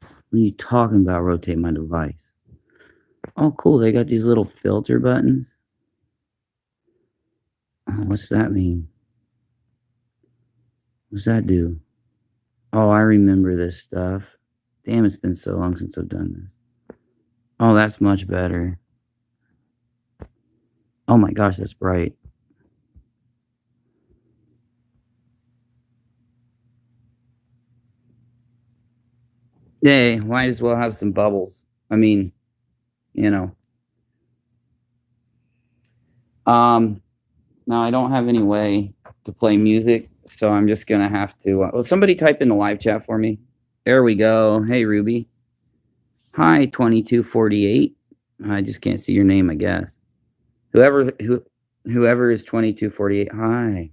What are you talking about, rotate my device? Oh, cool. They got these little filter buttons. Oh, what's that mean? What's that do? Oh, I remember this stuff. Damn, it's been so long since I've done this. Oh, that's much better. Oh my gosh, that's bright. Yeah, might as well have some bubbles. I mean, you know. Now I don't have any way to play music, so I'm just gonna have to. Well, somebody type in the live chat for me. There we go. Hey, Ruby. Hi, 2248. I just can't see your name, I guess. Whoever is 2248. Hi.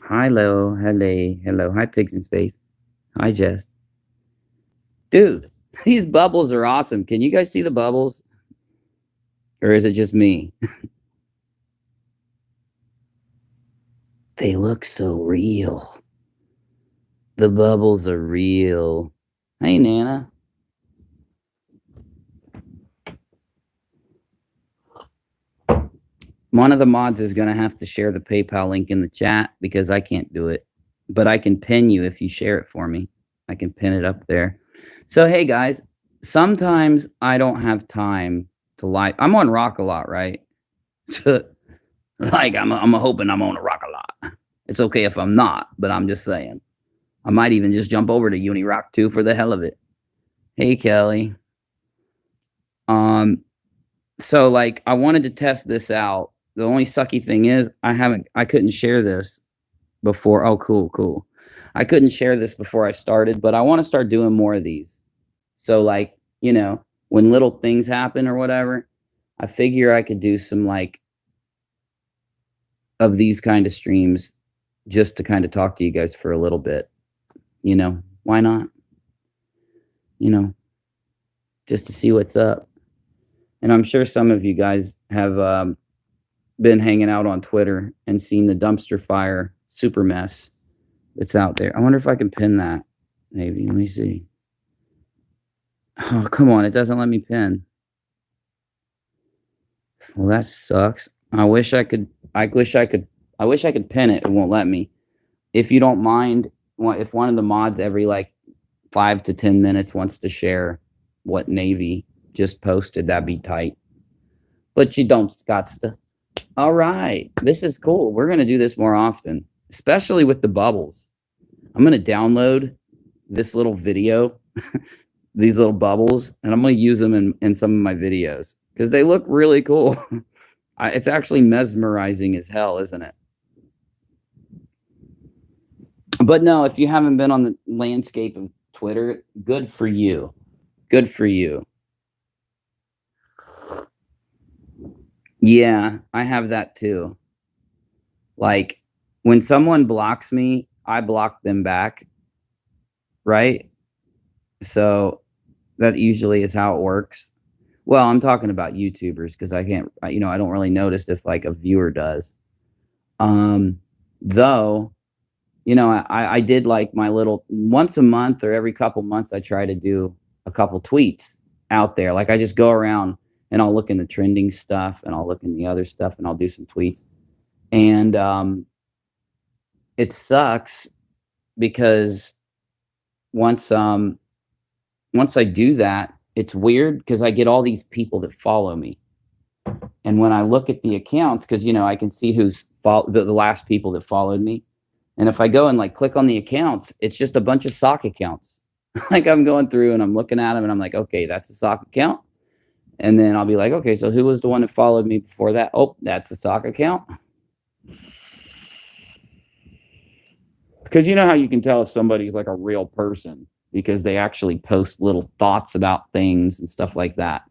Hello. Hi, Pigs in Space. Hi, Jess. Dude, these bubbles are awesome. Can you guys see the bubbles? Or is it just me? They look so real. The bubbles are real. Hey, Nana. One of the mods is going to have to share the PayPal link in the chat because I can't do it. But I can pin you if you share it for me. I can pin it up there. So, hey, guys, sometimes I don't have time to live. I'm on Rock a lot, right? Like, I'm hoping I'm on a Rock a lot. It's okay if I'm not, but I'm just saying. I might even just jump over to UNIRock too for the hell of it. Hey, Kelly. So, like, I wanted to test this out. The only sucky thing is I couldn't share this before. Oh, cool. I couldn't share this before I started, but I want to start doing more of these. So, like, you know, when little things happen or whatever, I figure I could do some, like, of these kind of streams just to kind of talk to you guys for a little bit. You know, why not? You know, just to see what's up. And I'm sure some of you guys have been hanging out on Twitter and seen the dumpster fire super mess that's out there. I wonder if I can pin that. Maybe. Let me see. Oh, come on. It doesn't let me pin. Well, that sucks. I wish I could pin it. It won't let me. If you don't mind, if one of the mods every like 5 to 10 minutes wants to share what Navy just posted, that'd be tight. But you don't, Scottsta. All right. This is cool. We're going to do this more often, especially with the bubbles. I'm going to download this little video, these little bubbles, and I'm going to use them in some of my videos because they look really cool. It's actually mesmerizing as hell, isn't it? But no, if you haven't been on the landscape of Twitter, good for you. Good for you. Yeah, I have that too. Like, when someone blocks me, I block them back, right? So that usually is how it works. Well, I'm talking about YouTubers because I can't, I don't really notice if like a viewer does. Though, I did like my little once a month or every couple months, I try to do a couple tweets out there. Like I just go around and I'll look in the trending stuff and I'll look in the other stuff and I'll do some tweets. And it sucks because once I do that, it's weird because I get all these people that follow me. And when I look at the accounts, because, I can see who's the last people that followed me. And if I go and like click on the accounts, it's just a bunch of sock accounts. Like I'm going through and I'm looking at them and I'm like, okay, that's a sock account. And then I'll be like, okay, so who was the one that followed me before that? Oh, that's a sock account. Because you know how you can tell if somebody's like a real person because they actually post little thoughts about things and stuff like that.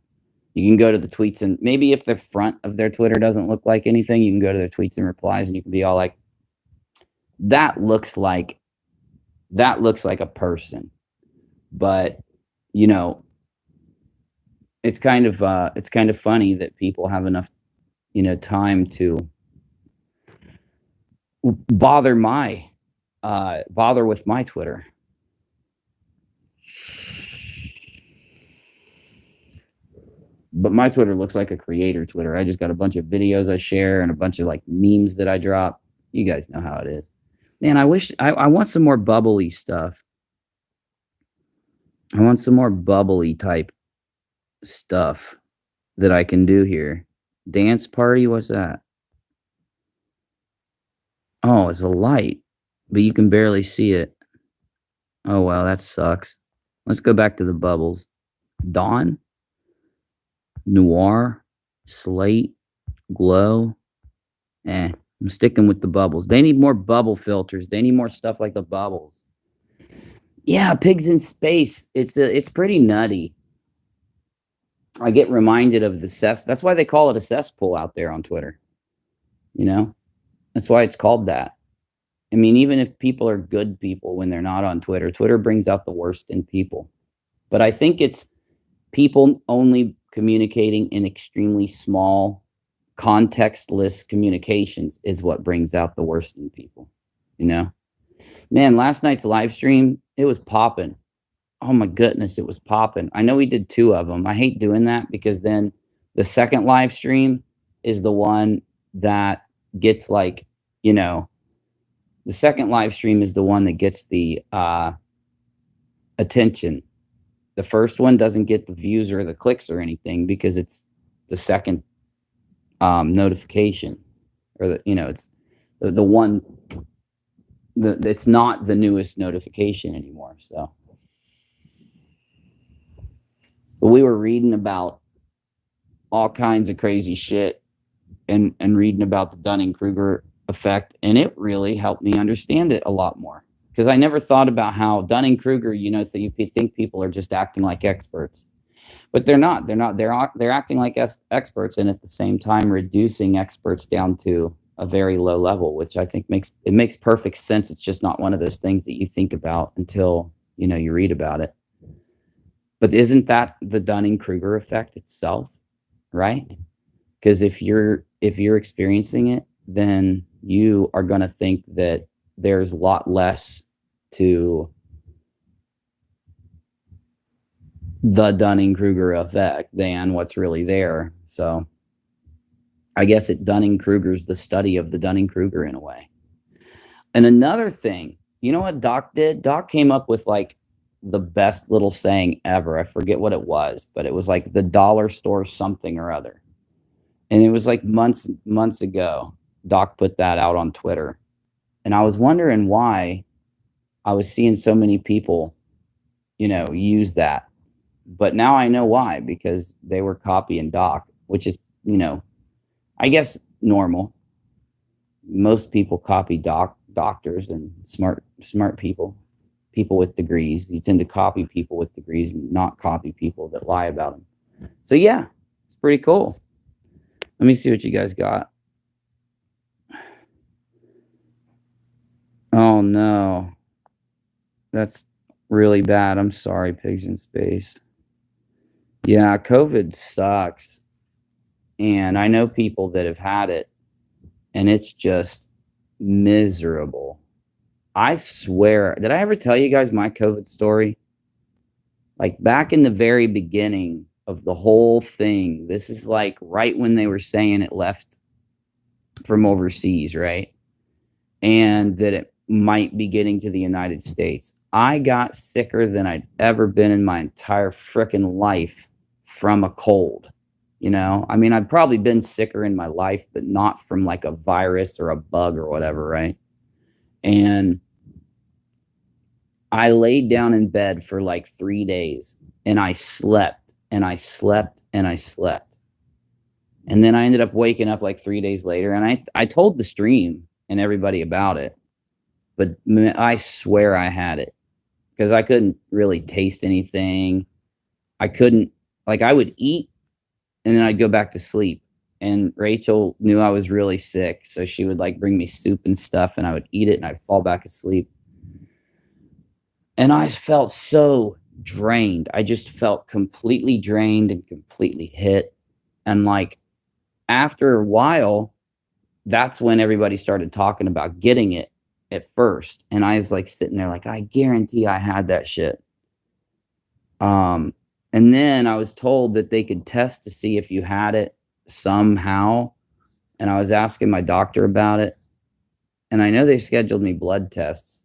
You can go to the tweets and maybe if the front of their Twitter doesn't look like anything, you can go to their tweets and replies and you can be all like, that looks like a person. But, it's kind of funny that people have enough, time to bother with my Twitter. But my Twitter looks like a creator Twitter. I just got a bunch of videos I share and a bunch of like memes that I drop. You guys know how it is. Man, I wish I want some more bubbly stuff. I want some more bubbly type stuff that I can do here. Dance party, what's that? Oh, it's a light, but you can barely see it. Oh, wow, that sucks. Let's go back to the bubbles. Dawn, Noir, Slate, Glow. I'm sticking with the bubbles. They need more bubble filters. They need more stuff like the bubbles. Yeah, pigs in space. It's pretty nutty. I get reminded of the cess. That's why they call it a cesspool out there on Twitter. You know, that's why it's called that. I mean, even if people are good people when they're not on Twitter, Twitter brings out the worst in people. But I think it's people only communicating in extremely small, contextless communications is what brings out the worst in people. You know, man, last night's live stream, it was popping. Oh my goodness, it was popping. I know we did 2 of them. I hate doing that because then the second live stream is the one that gets like, you know, the second live stream is the one that gets the attention. The first one doesn't get the views or the clicks or anything because it's the second notification, or the, you know, it's the one that it's not the newest notification anymore. So, but we were reading about all kinds of crazy shit and reading about the Dunning-Kruger effect, and it really helped me understand it a lot more, because I never thought about how Dunning-Kruger, you know, you think people are just acting like experts, but they're not. They're acting like experts, and at the same time reducing experts down to a very low level, which I think makes perfect sense. It's just not one of those things that you think about until, you know, you read about it. But isn't that the Dunning-Kruger effect itself, right? Because if you're experiencing it, then you are going to think that there's a lot less to the Dunning-Kruger effect than what's really there. So I guess it Dunning-Kruger's the study of the Dunning-Kruger in a way. And another thing, you know what Doc did? Doc came up with like the best little saying ever. I forget what it was, but it was like the dollar store something or other. And it was like months ago, Doc put that out on Twitter. And I was wondering why I was seeing so many people, you know, use that. But now I know why, because they were copying Doc, which is, you know, I guess normal. Most people copy doctors and smart people with degrees. You tend to copy people with degrees and not copy people that lie about them. So yeah, it's pretty cool. Let me see what you guys got. Oh no, that's really bad. I'm sorry, pigs in space. Yeah, COVID sucks. And I know people that have had it, and it's just miserable. I swear, did I ever tell you guys my COVID story? Like back in the very beginning of the whole thing, this is like right when they were saying it left from overseas, right? And that it might be getting to the United States. I got sicker than I'd ever been in my entire frickin' life from a cold. You know, I mean, I've probably been sicker in my life, but not from like a virus or a bug or whatever, right? And I laid down in bed for like 3 days, and I slept and I slept and I slept. And then I ended up waking up like 3 days later, and I told the stream and everybody about it. But I swear I had it, because I couldn't really taste anything. I couldn't, like, I would eat and then I'd go back to sleep. And Rachel knew I was really sick, so she would like bring me soup and stuff, and I would eat it and I'd fall back asleep. And I felt so drained. I just felt completely drained and completely hit. And like after a while, that's when everybody started talking about getting it at first. And I was like sitting there like, I guarantee I had that shit. And then I was told that they could test to see if you had it somehow. And I was asking my doctor about it. And I know they scheduled me blood tests,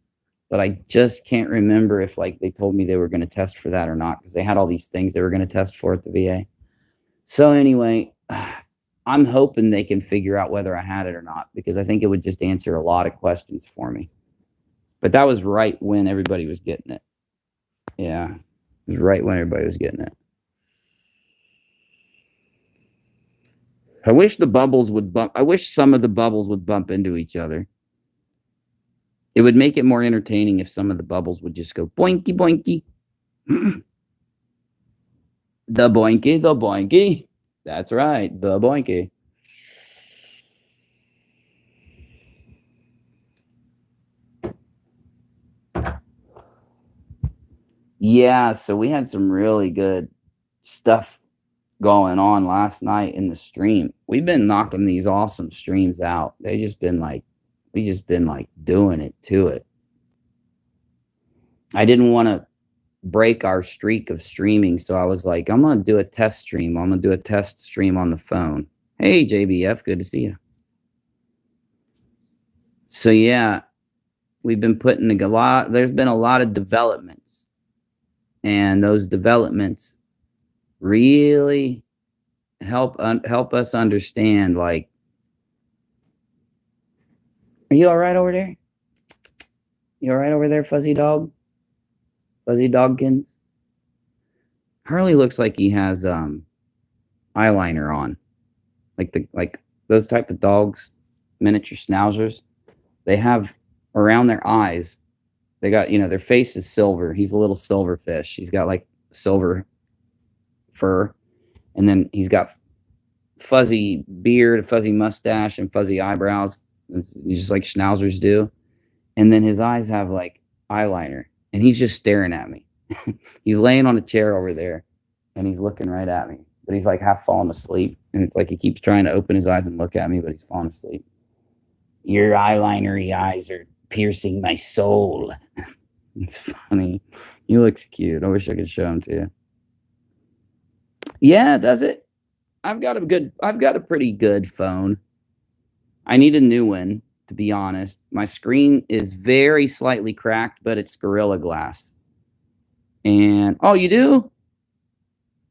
but I just can't remember if like they told me they were going to test for that or not, because they had all these things they were going to test for at the VA. So anyway, I'm hoping they can figure out whether I had it or not, because I think it would just answer a lot of questions for me. But that was right when everybody was getting it. Yeah, it was right when everybody was getting it. I wish the bubbles would bump. I wish some of the bubbles would bump into each other. It would make it more entertaining if some of the bubbles would just go boinky, boinky. The boinky, the boinky. That's right, the boinky. Yeah, so we had some really good stuff going on last night in the stream. We've been knocking these awesome streams out. They just been like, we just been like doing it to it. I didn't want to break our streak of streaming, so I was like, I'm gonna do a test stream. I'm gonna do a test stream on the phone. Hey JBF, good to see you. So yeah, we've been putting a lot, there's been a lot of developments, and those developments really help us understand, like, are you all right over there? You all right over there, fuzzy dog? Fuzzy Dogkins? Harley looks like he has eyeliner on. Like those type of dogs, miniature schnauzers, they have around their eyes, they got, you know, their face is silver. He's a little silver fish. He's got like silver fur, and then he's got fuzzy beard, fuzzy mustache, and fuzzy eyebrows. It's just like schnauzers do. And then his eyes have like eyeliner, and he's just staring at me. He's laying on a chair over there, and he's looking right at me, but he's like half falling asleep, and it's like he keeps trying to open his eyes and look at me, but he's falling asleep. Your eyelinery eyes are piercing my soul. It's funny. He looks cute. I wish I could show him to you. Yeah, does it? I've got a pretty good phone. I need a new one, to be honest. My screen is very slightly cracked, but it's Gorilla Glass. And oh, you do?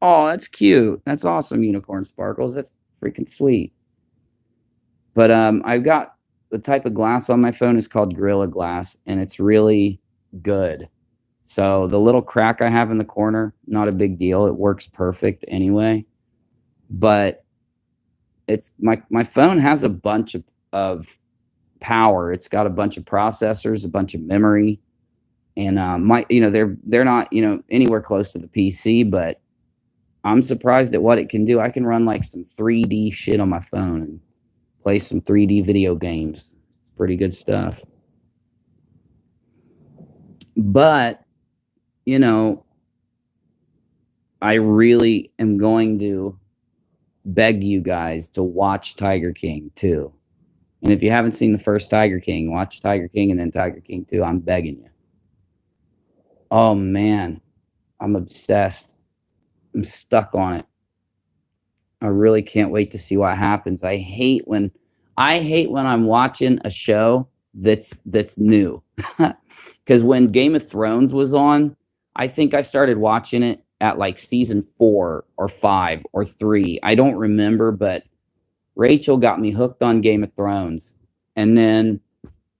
Oh, that's cute. That's awesome, Unicorn Sparkles. That's freaking sweet. But I've got the type of glass on my phone is called Gorilla Glass, and it's really good. So the little crack I have in the corner, not a big deal. It works perfect anyway. But it's my phone has a bunch of power. It's got a bunch of processors, a bunch of memory, and they're not, you know, anywhere close to the PC, but I'm surprised at what it can do. I can run like some 3D shit on my phone and play some 3D video games. It's pretty good stuff. But, you know, I really am going to beg you guys to watch Tiger King 2. And if you haven't seen the first Tiger King, watch Tiger King and then Tiger King 2. I'm begging you. Oh, man. I'm obsessed. I'm stuck on it. I really can't wait to see what happens. I hate when I'm watching a show that's new. Because when Game of Thrones was on, I think I started watching it at like season 4 or 5 or 3. I don't remember, but Rachel got me hooked on Game of Thrones. And then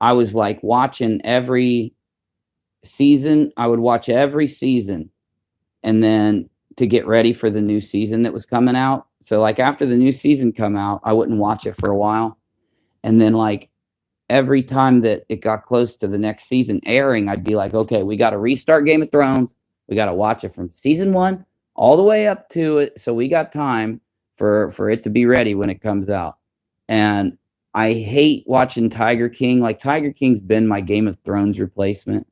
I was like watching every season. I would watch every season, and then to get ready for the new season that was coming out. So like after the new season come out, I wouldn't watch it for a while. And then like every time that it got close to the next season airing, I'd be like, okay, we got to restart Game of Thrones. We got to watch it from season 1 all the way up to it. So we got time for it to be ready when it comes out. And I hate watching Tiger King. Like Tiger King's been my Game of Thrones replacement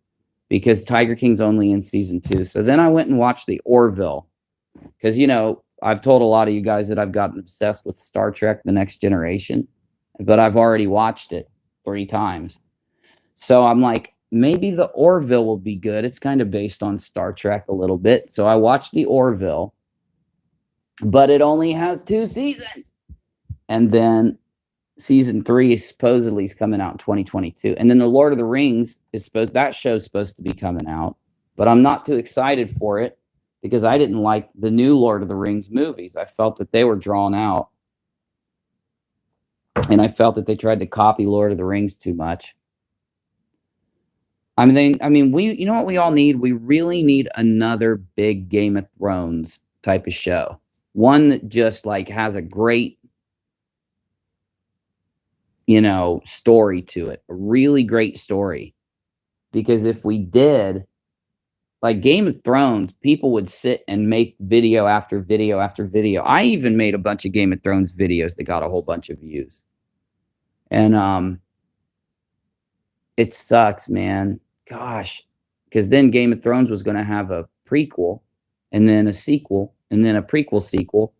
because Tiger King's only in season 2. So then I went and watched the Orville because, you know, I've told a lot of you guys that I've gotten obsessed with Star Trek: The Next Generation, but I've already watched it 3 times. So I'm like, maybe the Orville will be good. It's kind of based on Star Trek a little bit. So I watched the Orville, but it only has 2 seasons. And then season 3 supposedly is coming out in 2022. And then the Lord of the Rings that show's supposed to be coming out, but I'm not too excited for it because I didn't like the new Lord of the Rings movies. I felt that they were drawn out. And I felt that they tried to copy Lord of the Rings too much. You know what we all need? We really need another big Game of Thrones type of show. One that just like has a great, story to it. A really great story. Because if we did, like Game of Thrones, people would sit and make video after video after video. I even made a bunch of Game of Thrones videos that got a whole bunch of views. And it sucks, man. Gosh. Because then Game of Thrones was going to have a prequel and then a sequel and then a prequel sequel.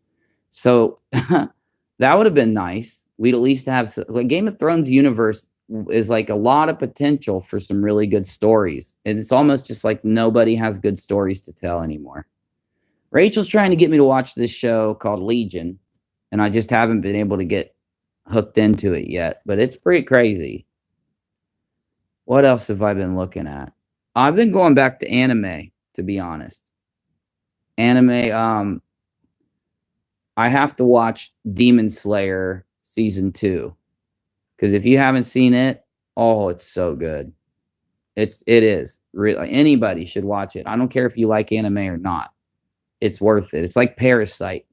So that would have been nice. We'd at least have like Game of Thrones universe is like a lot of potential for some really good stories. And it's almost just like nobody has good stories to tell anymore. Rachel's trying to get me to watch this show called Legion, and I just haven't been able to get hooked into it yet, but it's pretty crazy. What else have I been looking at? I've been going back to anime, to be honest. Anime, I have to watch Demon Slayer season 2. Because if you haven't seen it, oh, it's so good. It is. Really, anybody should watch it. I don't care if you like anime or not. It's worth it. It's like Parasite.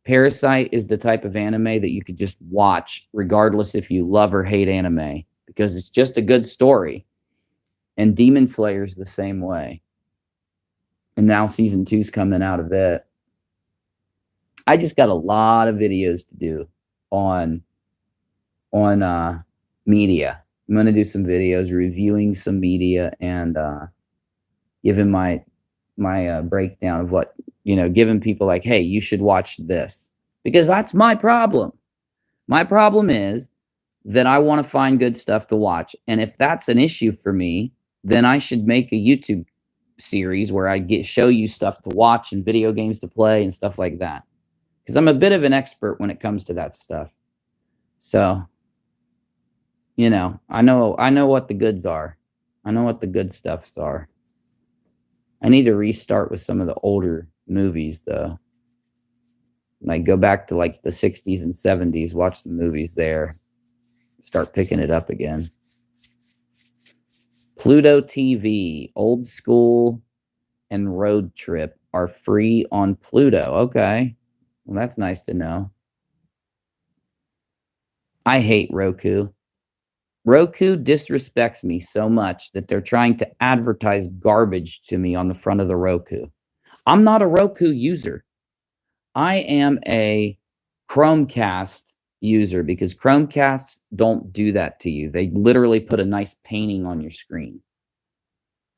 Parasite is the type of anime that you could just watch regardless if you love or hate anime, because it's just a good story. And Demon Slayer is the same way. And now season 2's coming out of it. I just got a lot of videos to do on media. I'm going to do some videos reviewing some media and giving my breakdown of what, giving people like, hey, you should watch this. Because that's my problem. My problem is that I want to find good stuff to watch. And if that's an issue for me, then I should make a YouTube series where I show you stuff to watch and video games to play and stuff like that. Because I'm a bit of an expert when it comes to that stuff. So, I know what the goods are. I know what the good stuffs are. I need to restart with some of the older movies, though. Like, go back to, like, the 60s and 70s, watch the movies there. Start picking it up again. Pluto TV, Old School and Road Trip are free on Pluto. Okay. Well, that's nice to know. I hate Roku. Roku disrespects me so much that they're trying to advertise garbage to me on the front of the Roku. I'm not a Roku user. I am a Chromecast user because Chromecasts don't do that to you. They literally put a nice painting on your screen.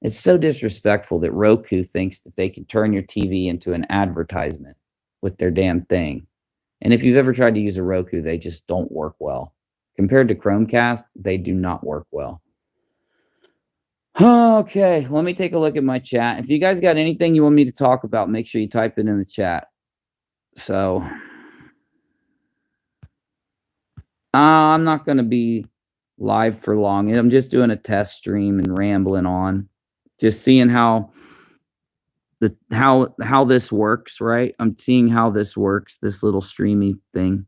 It's so disrespectful that Roku thinks that they can turn your TV into an advertisement with their damn thing. And if you've ever tried to use a Roku, they just don't work well. Compared to Chromecast, they do not work well. Okay, let me take a look at my chat. If you guys got anything you want me to talk about, make sure you type it in the chat. So, I'm not going to be live for long. I'm just doing a test stream and rambling on. Just seeing how this works, right? I'm seeing how this works, this little streamy thing.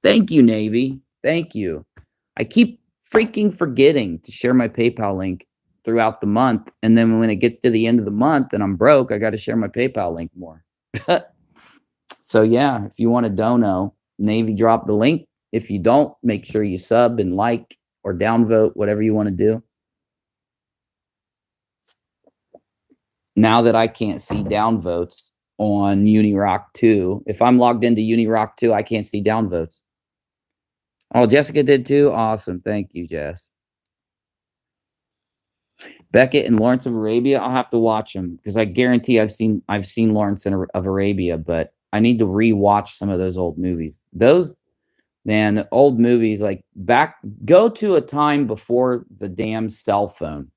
Thank you, Navy. Thank you. I keep freaking forgetting to share my PayPal link throughout the month. And then when it gets to the end of the month and I'm broke, I got to share my PayPal link more. So yeah, if you want to dono, Navy, drop the link. If you don't, make sure you sub and like or downvote, whatever you want to do. Now that I can't see downvotes on UNIRock 2, if I'm logged into UNIRock 2, I can't see downvotes. Oh, Jessica did too? Awesome. Thank you, Jess. Beckett and Lawrence of Arabia, I'll have to watch them because I guarantee I've seen Lawrence of Arabia, but I need to rewatch some of those old movies. Those Man, old movies, like go to a time before the damn cell phone.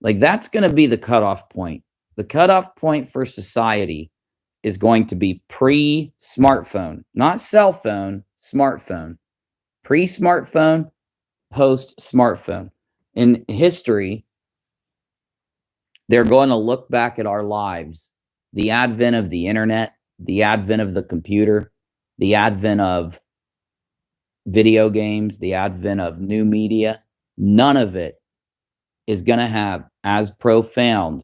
Like, that's going to be the cutoff point. The cutoff point for society is going to be pre-smartphone, not cell phone, smartphone. Pre-smartphone, post-smartphone. In history, they're going to look back at our lives, the advent of the internet, the advent of the computer, the advent of video games, the advent of new media. None of it is going to have as profound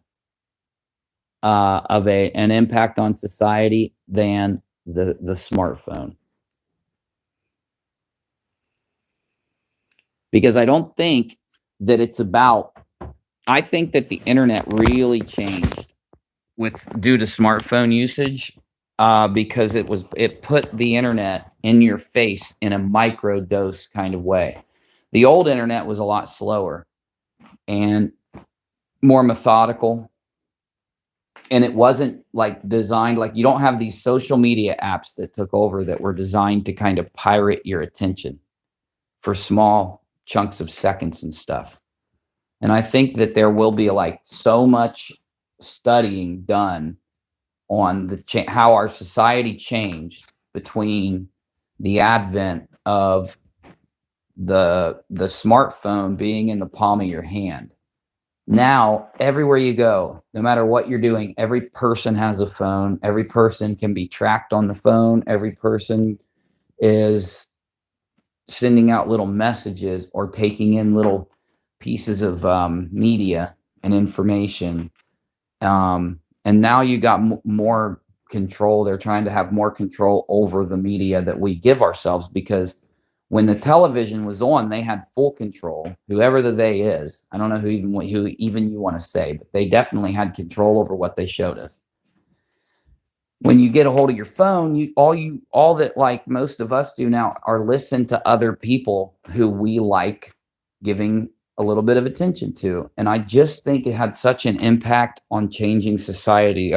of an impact on society than the smartphone. Because I don't think that it's about, I think that the internet really changed due to smartphone usage, because it put the internet in your face in a micro dose kind of way. The old internet was a lot slower and more methodical, and it wasn't like designed, like you don't have these social media apps that took over that were designed to kind of pirate your attention for small chunks of seconds and stuff. And I think that there will be like so much studying done on how our society changed between the advent of the smartphone being in the palm of your hand. Now, everywhere you go, no matter what you're doing, every person has a phone. Every person can be tracked on the phone. Every person is sending out little messages or taking in little pieces of media and information. And now you got more control. They're trying to have more control over the media that we give ourselves, because when the television was on, they had full control. Whoever the they is, I don't know who even you want to say, but they definitely had control over what they showed us. When you get a hold of your phone, all that like most of us do now are listen to other people who we like giving a little bit of attention to. And I just think it had such an impact on changing society.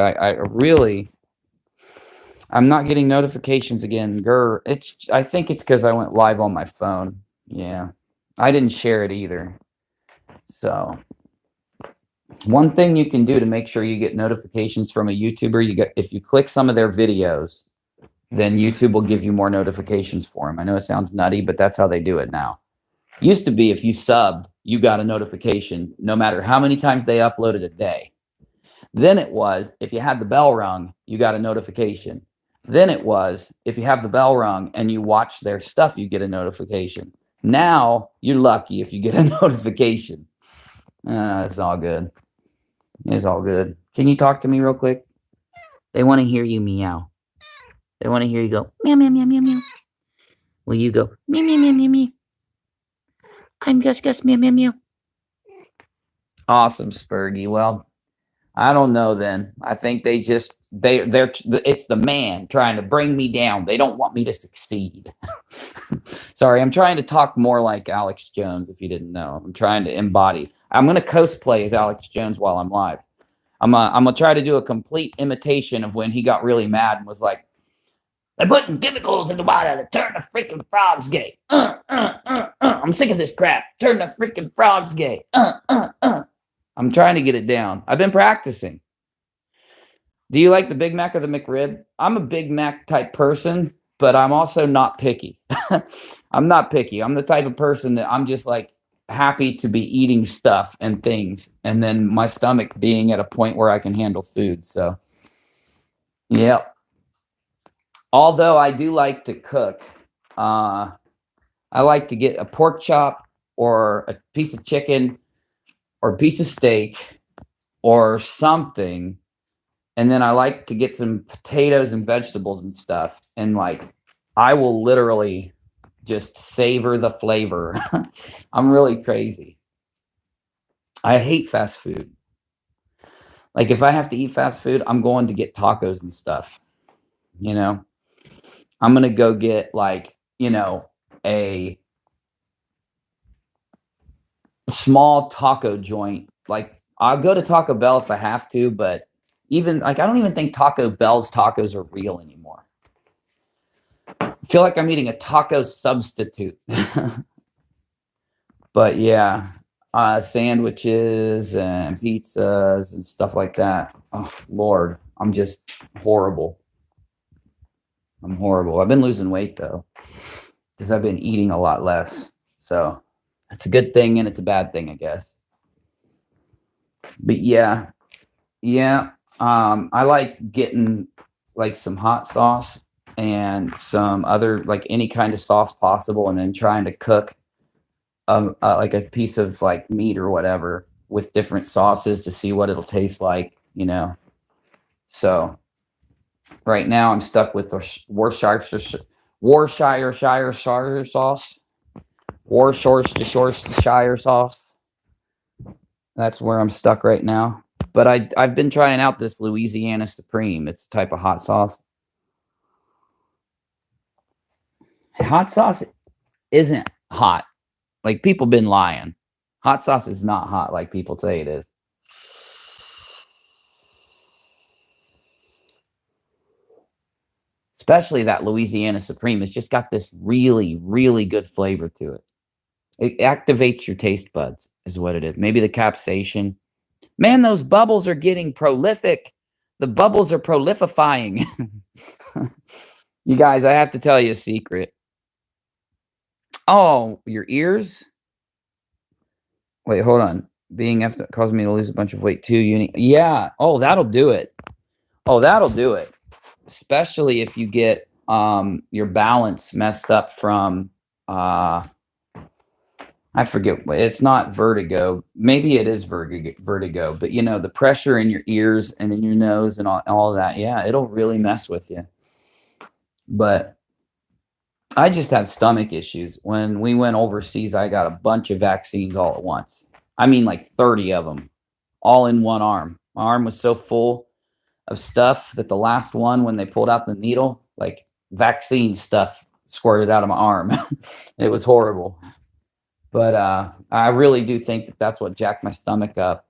I'm not getting notifications again. I think it's because I went live on my phone. Yeah. I didn't share it either. So one thing you can do to make sure you get notifications from a YouTuber, if you click some of their videos, then YouTube will give you more notifications for them. I know it sounds nutty, but that's how they do it now. Used to be if you subbed, you got a notification no matter how many times they uploaded a day. Then it was if you had the bell rung, you got a notification. Then it was if you have the bell rung and you watch their stuff, you get a notification. Now you're lucky if you get a notification. It's all good. It's all good. Can you talk to me real quick? They want to hear you meow. They want to hear you go meow, meow, meow, meow, meow. Will you go meow, meow, meow, meow, meow? I'm Gus, meow, meow, meow. Awesome, Spurgy. Well, I don't know then. I think it's the man trying to bring me down. They don't want me to succeed. Sorry, I'm trying to talk more like Alex Jones, if you didn't know. I'm trying to embody. I'm going to cosplay as Alex Jones while I'm live. I'm going to try to do a complete imitation of when he got really mad and was like, they're putting chemicals in the water that turn the freaking frogs gay. I'm sick of this crap. Turn the freaking frogs gay. I'm trying to get it down. I've been practicing. Do you like the Big Mac or the McRib? I'm a Big Mac type person, but I'm also not picky. I'm not picky. I'm the type of person that I'm just like happy to be eating stuff and things, and then my stomach being at a point where I can handle food. So, yeah. Although I do like to cook, I like to get a pork chop or a piece of chicken or a piece of steak or something. And then I like to get some potatoes and vegetables and stuff. And like, I will literally just savor the flavor. I'm really crazy. I hate fast food. Like if I have to eat fast food, I'm going to get tacos and stuff. You know, I'm going to go get like, you know, a small taco joint. Like I'll go to Taco Bell if I have to, but even like, I don't even think Taco Bell's tacos are real anymore. feel like I'm eating a taco substitute. But yeah, sandwiches and pizzas and stuff like that. Oh, Lord, I'm just horrible. I'm horrible. I've been losing weight, though, because I've been eating a lot less. So it's a good thing and it's a bad thing, I guess. But yeah. I like getting like some hot sauce and some other, like any kind of sauce possible, and then trying to cook like a piece of like meat or whatever with different sauces to see what it'll taste like, you know. So right now I'm stuck with the Worcestershire sauce. Worcestershire sauce. That's where I'm stuck right now. But I've been trying out this Louisiana Supreme. It's a type of hot sauce. Hot sauce isn't hot. Like, people been lying. Hot sauce is not hot like people say it is. Especially that Louisiana Supreme. It's just got this really, really good flavor to it. It activates your taste buds, is what it is. Maybe the capsaicin. Man, those bubbles are getting prolific. The bubbles are prolififying. You guys, I have to tell you a secret. Oh, your ears? Wait, hold on. Being after caused me to lose a bunch of weight too. Yeah. Oh, that'll do it. Oh, that'll do it. Especially if you get your balance messed up from I forget. It's not vertigo. Maybe it is vertigo. But, you know, the pressure in your ears and in your nose and all of that. Yeah, it'll really mess with you. But I just have stomach issues. When we went overseas, I got a bunch of vaccines all at once. I mean, like 30 of them, all in one arm. My arm was so full of stuff that the last one, when they pulled out the needle, like vaccine stuff squirted out of my arm. It was horrible. But I really do think that that's what jacked my stomach up.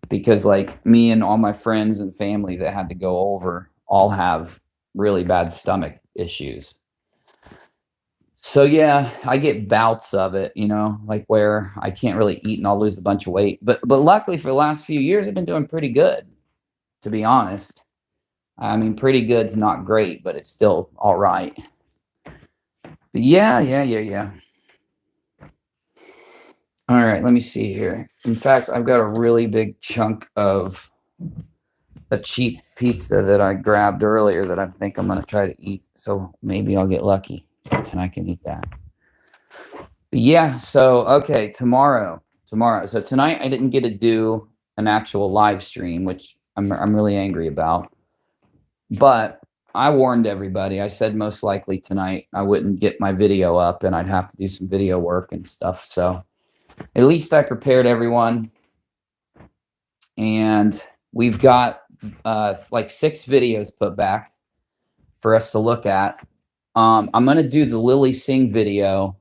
Because like me and all my friends and family that had to go over all have really bad stomach issues. So yeah, I get bouts of it, you know, like where I can't really eat and I'll lose a bunch of weight. But luckily for the last few years, I've been doing pretty good, to be honest. I mean, pretty good's not great, but it's still all right. But yeah. All right, let me see here. In fact, I've got a really big chunk of a cheap pizza that I grabbed earlier that I think I'm going to try to eat. So maybe I'll get lucky and I can eat that. But yeah, so, okay, tomorrow. So tonight I didn't get to do an actual live stream, which I'm really angry about. But I warned everybody. I said most likely tonight I wouldn't get my video up and I'd have to do some video work and stuff. So at least I prepared everyone, and we've got like 6 videos put back for us to look at. I'm going to do the Lily Singh video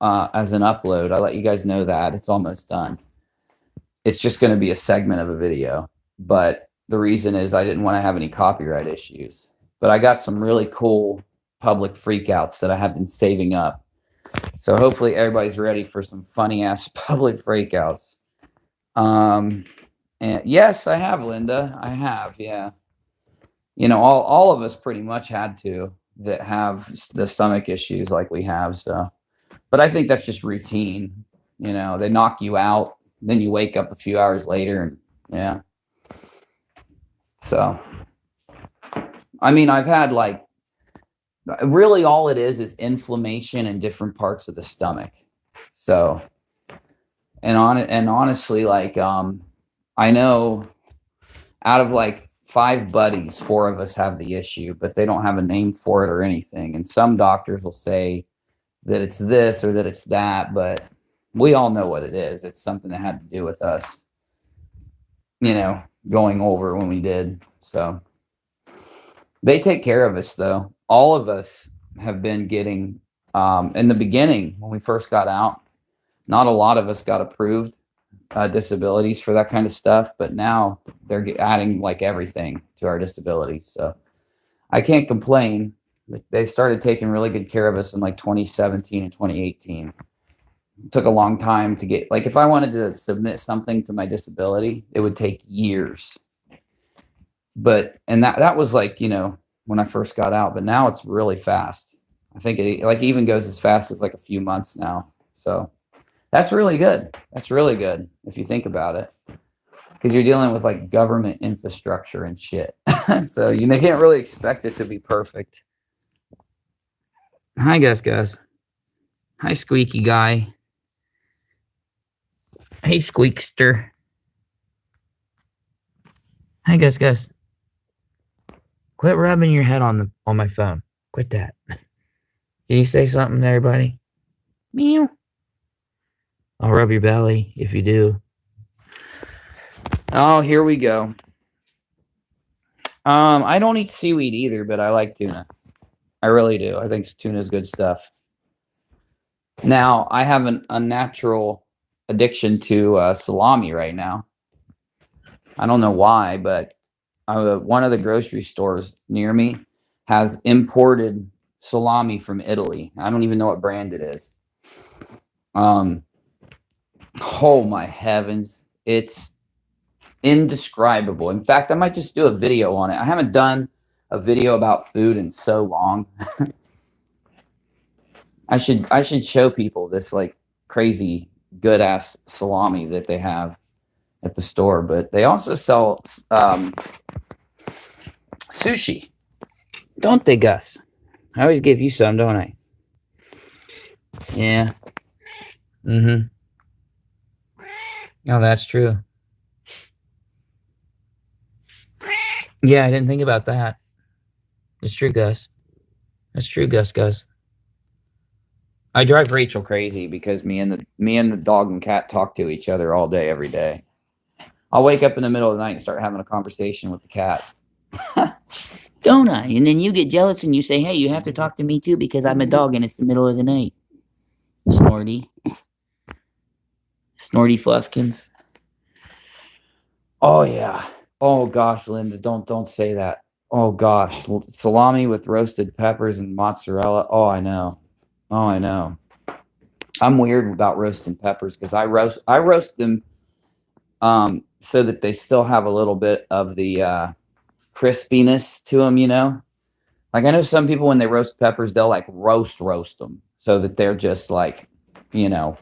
as an upload. I'll let you guys know that. It's almost done. It's just going to be a segment of a video, but the reason is I didn't want to have any copyright issues. But I got some really cool public freakouts that I have been saving up. So hopefully everybody's ready for some funny ass public freakouts. And yes, I have, Linda. I have, yeah. You know, all of us pretty much had to that have the stomach issues like we have. So, but I think that's just routine. You know, they knock you out, then you wake up a few hours later, and yeah. So, I mean, I've had like, really all it is inflammation in different parts of the stomach. So, and honestly, like, I know out of like 5 buddies, 4 of us have the issue, but they don't have a name for it or anything. And some doctors will say that it's this or that it's that, but we all know what it is. It's something that had to do with us, you know, going over when we did. So they take care of us, though. All of us have been getting, in the beginning, when we first got out, not a lot of us got approved disabilities for that kind of stuff, but now they're adding like everything to our disabilities. So I can't complain. They started taking really good care of us in like 2017 and 2018. It took a long time to get, like, if I wanted to submit something to my disability, it would take years. But, and that was like, you know, when I first got out, but now it's really fast. I think it like even goes as fast as like a few months now. So that's really good. That's really good if you think about it, because you're dealing with like government infrastructure and shit. So you can't really expect it to be perfect. Hi, Gus. Hi, Squeaky Guy. Hey, Squeakster. Hi, Gus. Quit rubbing your head on my phone. Quit that. Can you say something to everybody? Meow. I'll rub your belly if you do. Oh, here we go. I don't eat seaweed either, but I like tuna. I really do. I think tuna is good stuff. Now, I have an unnatural addiction to salami right now. I don't know why, but one of the grocery stores near me has imported salami from Italy. I don't even know what brand it is. Oh my heavens. It's indescribable. In fact, I might just do a video on it. I haven't done a video about food in so long. I should show people this like crazy good ass salami that they have at the store, but they also sell sushi, don't they, Gus? I always give you some, don't I? Yeah. Oh, that's true. Yeah, I didn't think about that. It's true, Gus. That's true, Gus. I drive Rachel crazy because me and the dog and cat talk to each other all day, every day. I'll wake up in the middle of the night and start having a conversation with the cat. Don't I? And then you get jealous and you say, hey, you have to talk to me too because I'm a dog and it's the middle of the night. Snorty Fluffkins. Oh, yeah. Oh, gosh, Linda, don't say that. Oh, gosh. Salami with roasted peppers and mozzarella. Oh, I know. I'm weird about roasting peppers because I roast them so that they still have a little bit of the crispiness to them, you know? Like, I know some people, when they roast peppers, they'll like roast them so that they're just like, you know,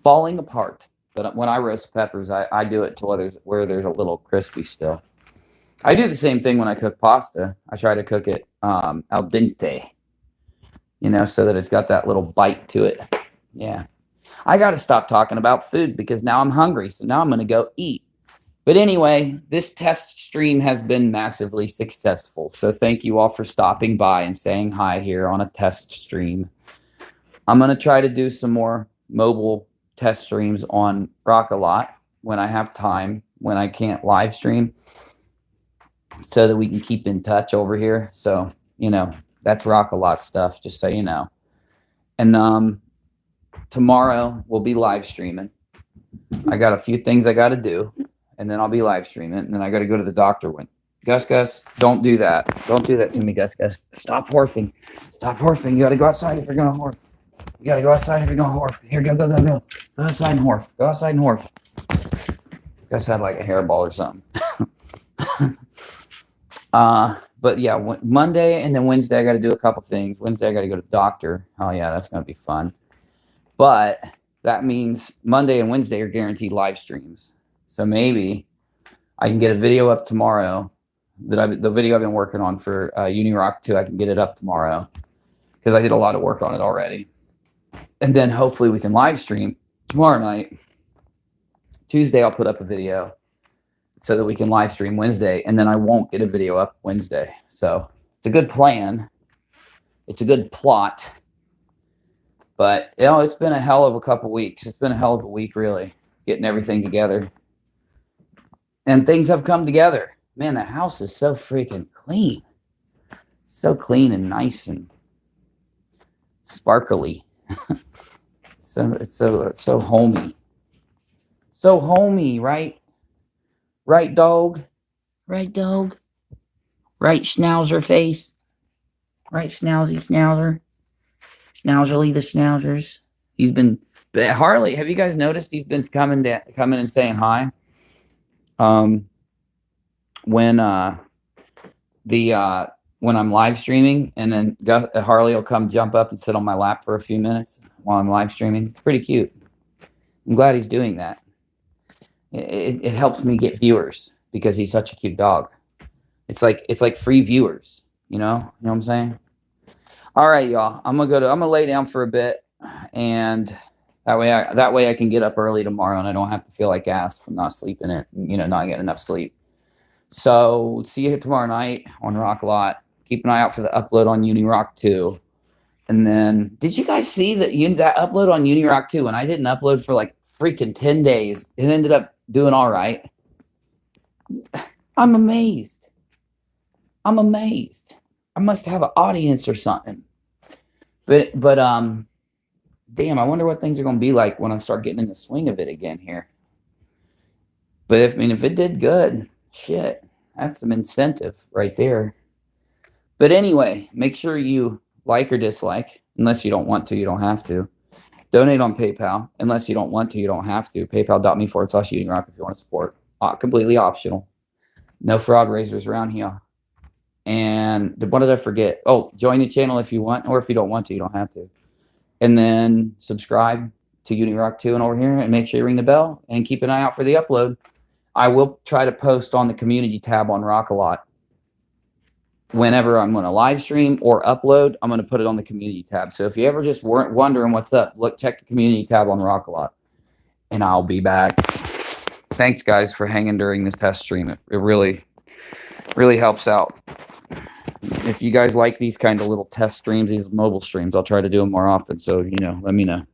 falling apart. But when I roast peppers, I do it to where there's a little crispy still. I do the same thing when I cook pasta. I try to cook it al dente, you know, so that it's got that little bite to it. Yeah. I got to stop talking about food because now I'm hungry. So now I'm going to go eat. But anyway, this test stream has been massively successful. So thank you all for stopping by and saying hi here on a test stream. I'm going to try to do some more mobile test streams on Rock a Lot when I have time, when I can't live stream, so that we can keep in touch over here. So, you know, that's Rock a Lot stuff, just so you know. And tomorrow we'll be live streaming. I got a few things I got to do, and then I'll be live streaming, and then I got to go to the doctor. Gus, don't do that. Don't do that to me, Gus. Stop horfing. You got to go outside if you're going to horf. Here, go Go outside and horf. Gus had like a hairball or something. But yeah, Monday and then Wednesday I got to do a couple things. Wednesday I got to go to the doctor. Oh yeah, that's going to be fun. But that means Monday and Wednesday are guaranteed live streams. So maybe I can get a video up tomorrow. The video I've been working on for UNIRock 2, I can get it up tomorrow because I did a lot of work on it already. And then hopefully we can live stream tomorrow night. Tuesday I'll put up a video so that we can live stream Wednesday, and then I won't get a video up Wednesday. So it's a good plan. It's a good plot. But, you know, it's been a hell of a couple weeks. It's been a hell of a week, really, getting everything together. And things have come together. Man, the house is so freaking clean. So clean and nice and sparkly. It's so homey. So homey, right? Right, dog? Right, schnauzer face? Right, Schnauzzy, Schnauzer. Schnauzerly the Schnauzers. He's been... Harley, have you guys noticed he's been coming and saying hi? When I'm live streaming, and then Harley will come jump up and sit on my lap for a few minutes while I'm live streaming. It's pretty cute. I'm glad he's doing that. It helps me get viewers because he's such a cute dog. It's like free viewers, you know what I'm saying? All right, y'all. I'm gonna lay down for a bit, and that way I can get up early tomorrow and I don't have to feel like ass from not sleeping it, not getting enough sleep. So see you tomorrow night on Rock a Lot. Keep an eye out for the upload on UNIRock 2. And then, did you guys see that upload on UNIRock 2? And I didn't upload for like freaking 10 days. It ended up doing all right. I'm amazed. I must have an audience or something. But damn, I wonder what things are going to be like when I start getting in the swing of it again here. But if it did good, shit, that's some incentive right there. But anyway, make sure you like or dislike, unless you don't want to, you don't have to. Donate on PayPal, unless you don't want to, you don't have to. PayPal.me/UNIRock if you want to support. Completely optional. No fraud raisers around here. And what did I forget? Oh, join the channel if you want, or if you don't want to, you don't have to. And then subscribe to UNIRock 2 and over here, and make sure you ring the bell and keep an eye out for the upload. I will try to post on the community tab on Rock a Lot. Whenever I'm going to live stream or upload, I'm going to put it on the community tab. So if you ever just weren't wondering what's up, check the community tab on Rock a Lot. And I'll be back. Thanks, guys, for hanging during this test stream. It really, really helps out. If you guys like these kind of little test streams, these mobile streams, I'll try to do them more often. So, let me know.